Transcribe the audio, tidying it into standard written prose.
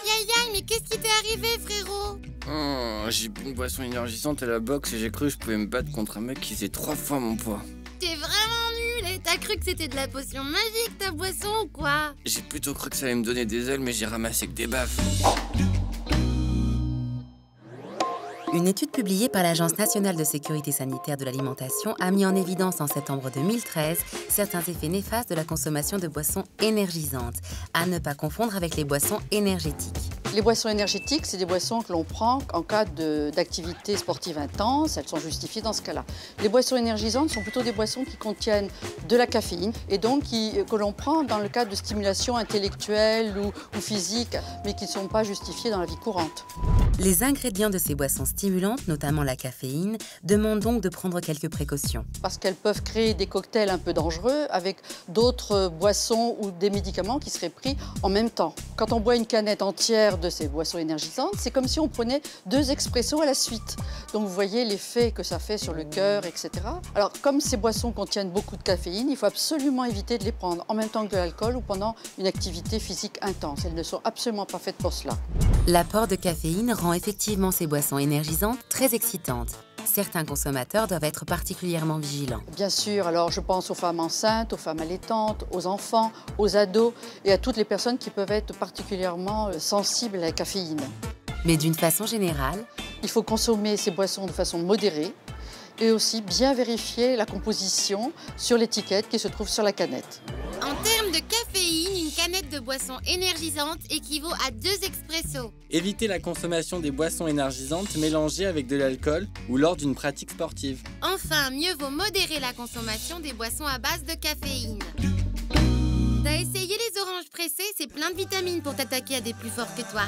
Yaya, mais qu'est-ce qui t'est arrivé, frérot? Oh, j'ai bu une boisson énergisante à la boxe et j'ai cru que je pouvais me battre contre un mec qui faisait 3 fois mon poids. T'es vraiment nul et t'as cru que c'était de la potion magique, ta boisson, ou quoi? J'ai plutôt cru que ça allait me donner des ailes, mais j'ai ramassé que des baffes. Une étude publiée par l'Agence nationale de sécurité sanitaire de l'alimentation a mis en évidence en septembre 2013 certains effets néfastes de la consommation de boissons énergisantes, à ne pas confondre avec les boissons énergétiques. Les boissons énergétiques, c'est des boissons que l'on prend en cas d'activité sportive intense. Elles sont justifiées dans ce cas-là. Les boissons énergisantes sont plutôt des boissons qui contiennent de la caféine et donc que l'on prend dans le cadre de stimulation intellectuelle ou physique, mais qui ne sont pas justifiées dans la vie courante. Les ingrédients de ces boissons stimulantes, notamment la caféine, demandent donc de prendre quelques précautions. Parce qu'elles peuvent créer des cocktails un peu dangereux avec d'autres boissons ou des médicaments qui seraient pris en même temps. Quand on boit une canette entière de ces boissons énergisantes, c'est comme si on prenait 2 expressos à la suite. Donc vous voyez l'effet que ça fait sur le cœur, etc. Alors comme ces boissons contiennent beaucoup de caféine, il faut absolument éviter de les prendre en même temps que de l'alcool ou pendant une activité physique intense. Elles ne sont absolument pas faites pour cela. L'apport de caféine rend effectivement ces boissons énergisantes très excitantes. Certains consommateurs doivent être particulièrement vigilants. Bien sûr, alors je pense aux femmes enceintes, aux femmes allaitantes, aux enfants, aux ados et à toutes les personnes qui peuvent être particulièrement sensibles à la caféine. Mais d'une façon générale, il faut consommer ces boissons de façon modérée et aussi bien vérifier la composition sur l'étiquette qui se trouve sur la canette. En termes de caféine, une canette de boisson énergisante équivaut à 2 expressos. Évitez la consommation des boissons énergisantes mélangées avec de l'alcool ou lors d'une pratique sportive. Enfin, mieux vaut modérer la consommation des boissons à base de caféine. T'as essayé les oranges pressées? C'est plein de vitamines pour t'attaquer à des plus forts que toi.